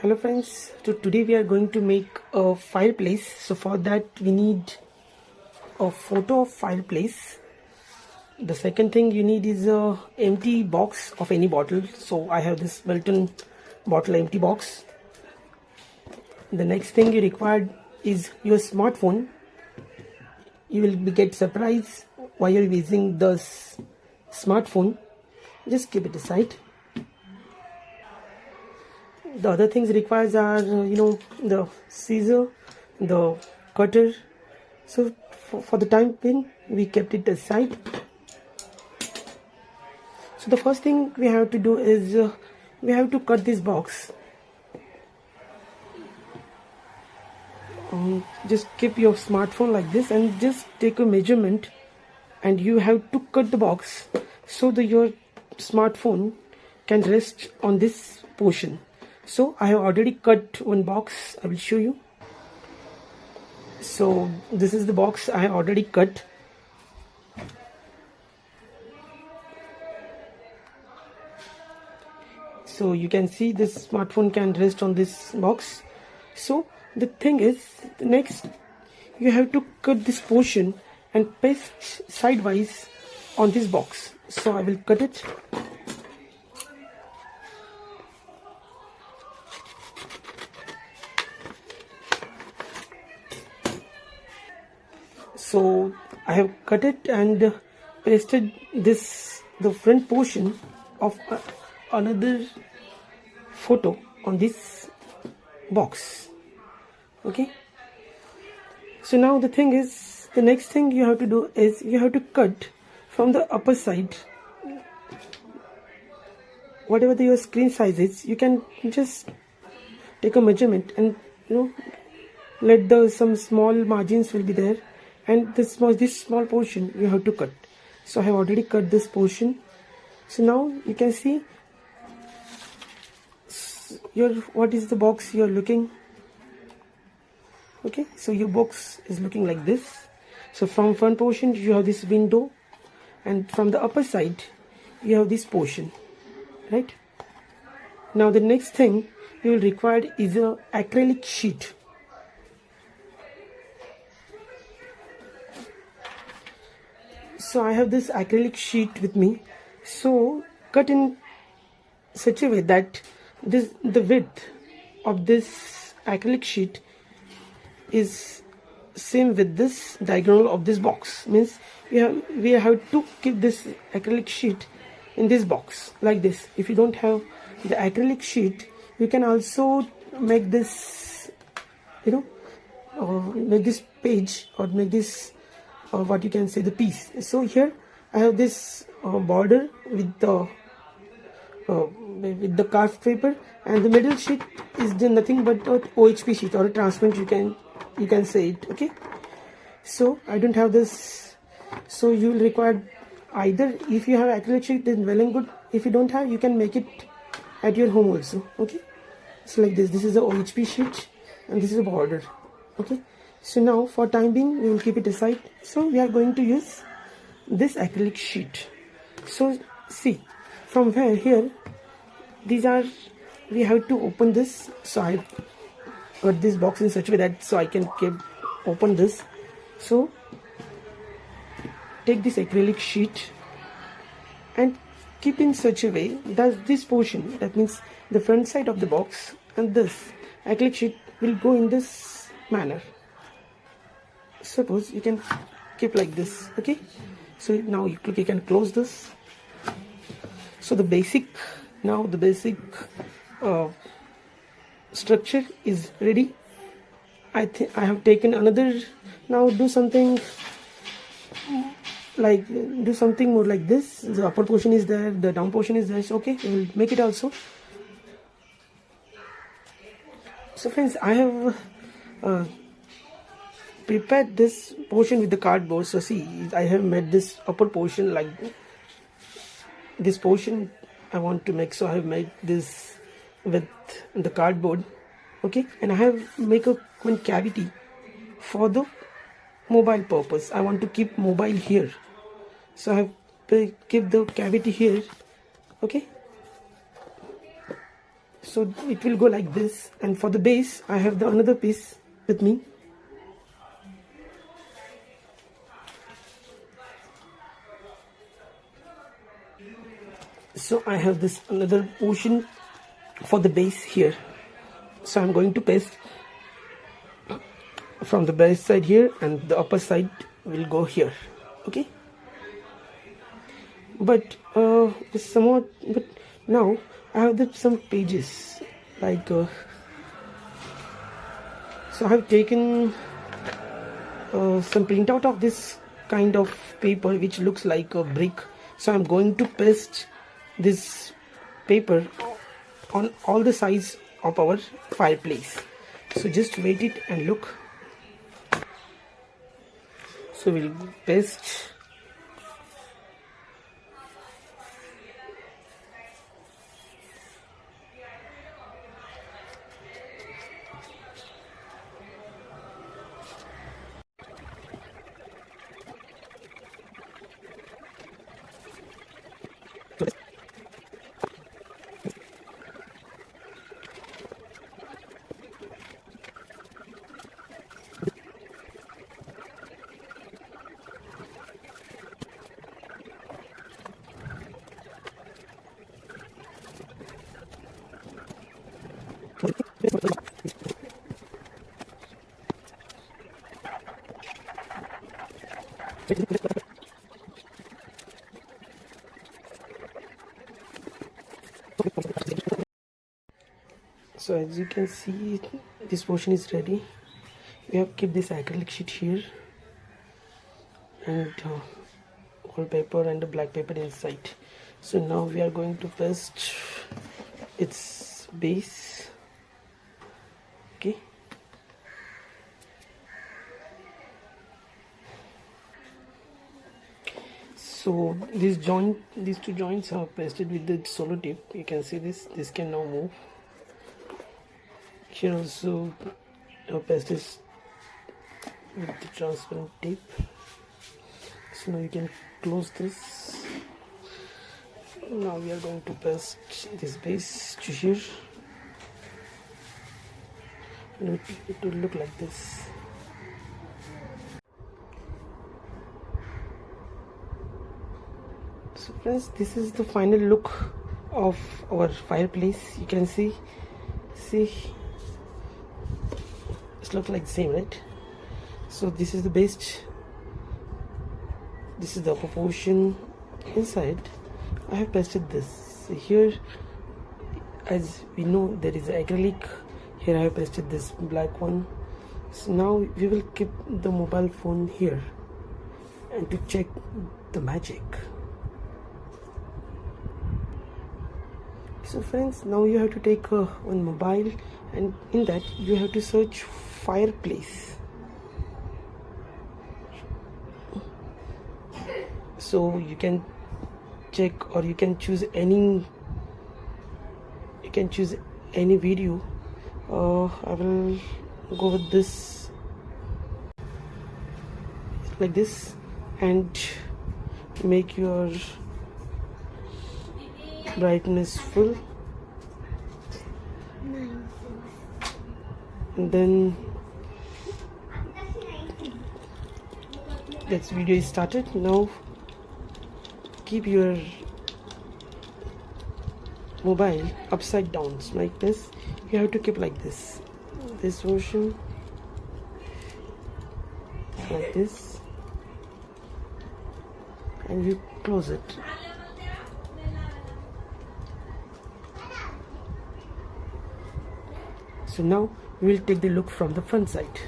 Hello friends, so today we are going to make a fireplace. So for that we need a photo of fireplace. The second thing you need is a empty box of any bottle. So I have this Milton bottle empty box. The next thing you require is your smartphone. You will get surprised while you're using the smartphone. Just keep it aside. The other things required are the scissor, the cutter. So for the time being we kept it aside. So the first thing we have to do is we have to cut this box. Just keep your smartphone like this and just take a measurement, and you have to cut the box so that your smartphone can rest on this portion. So I have already cut one box. I will show you. So this is the box I have already cut. So you can see this smartphone can rest on this box. So the thing is, next you have to cut this portion and paste sidewise on this box. So I will cut it. So I have cut it and pasted the front portion of another photo on this box. Okay, so now the thing is, the next thing you have to do is you have to cut from the upper side. Whatever your screen size is, you can just take a measurement and let some small margins will be there, and this small portion you have to cut. So I have already cut this portion. So now you can see what is the box you are looking. Okay, so your box is looking like this. So from front portion you have this window, and from the upper side you have this portion, right? Now the next thing you will require is a acrylic sheet. So I have this acrylic sheet with me. So cut in such a way that the width of this acrylic sheet is same with this diagonal of this box. Means we have to keep this acrylic sheet in this box like this. If you don't have the acrylic sheet, you can also make this make this page, or make this what you can say, the piece. So here I have this border with the craft paper, and the middle sheet is nothing but a OHP sheet, or a transparent, you can say it. Okay, so I don't have this, so you will require either, if you have acrylic sheet then well and good. If you don't have, you can make it at your home also. Okay, so like this is the OHP sheet and this is a border. Okay, so now for time being we will keep it aside. So we are going to use this acrylic sheet. So see, from here we have to open this. So I cut this box in such a way that so I can open this. So take this acrylic sheet and keep in such a way that this portion, that means the front side of the box, and this acrylic sheet will go in this manner. Suppose you can keep like this. Okay, so now you can close this. So the basic structure is ready. I have taken another. Now do something more like this. The upper portion is there, the down portion is there. So okay, we will make it also. So friends, I have prepared this portion with the cardboard. So see, I have made this upper portion like this portion I want to make. So I have made this with the cardboard. Okay, and I have make one cavity for the mobile purpose. I want to keep mobile here, so I have keep the cavity here. Okay, So it will go like this, and for the base I have the another piece with me. So I have this another portion for the base here, so I'm going to paste from the base side here, and the upper side will go here. Okay, but it's somewhat, but now I have some pages like so I have taken some printout of this kind of paper which looks like a brick. So I'm going to paste this paper on all the sides of our fireplace. So just wait it and look. So we'll paste. So as you can see, this portion is ready. We have kept this acrylic sheet here, and wallpaper and the black paper inside. So now we are going to paste its base. Okay, so these two joints are pasted with the solo tape. You can see this can now move. Here also pasted with the transparent tape. So now you can close this. Now we are going to paste this base to here, and it will look like this. So friends, this is the final look of our fireplace. You can see it looks like the same, right? So this is the base, this is the upper portion. Inside I have pasted this. Here, as we know, there is acrylic. Here I have pasted this black one. So now we will keep the mobile phone here and to check the magic. So friends, now you have to take one mobile, and in that you have to search fireplace. So you can check, or you can choose any video. I will go with this, like this, and make your brightness full, and then this video is started. Now keep your mobile upside down, like this. You have to keep like this version, like this, and you close it. So now we will take the look from the front side.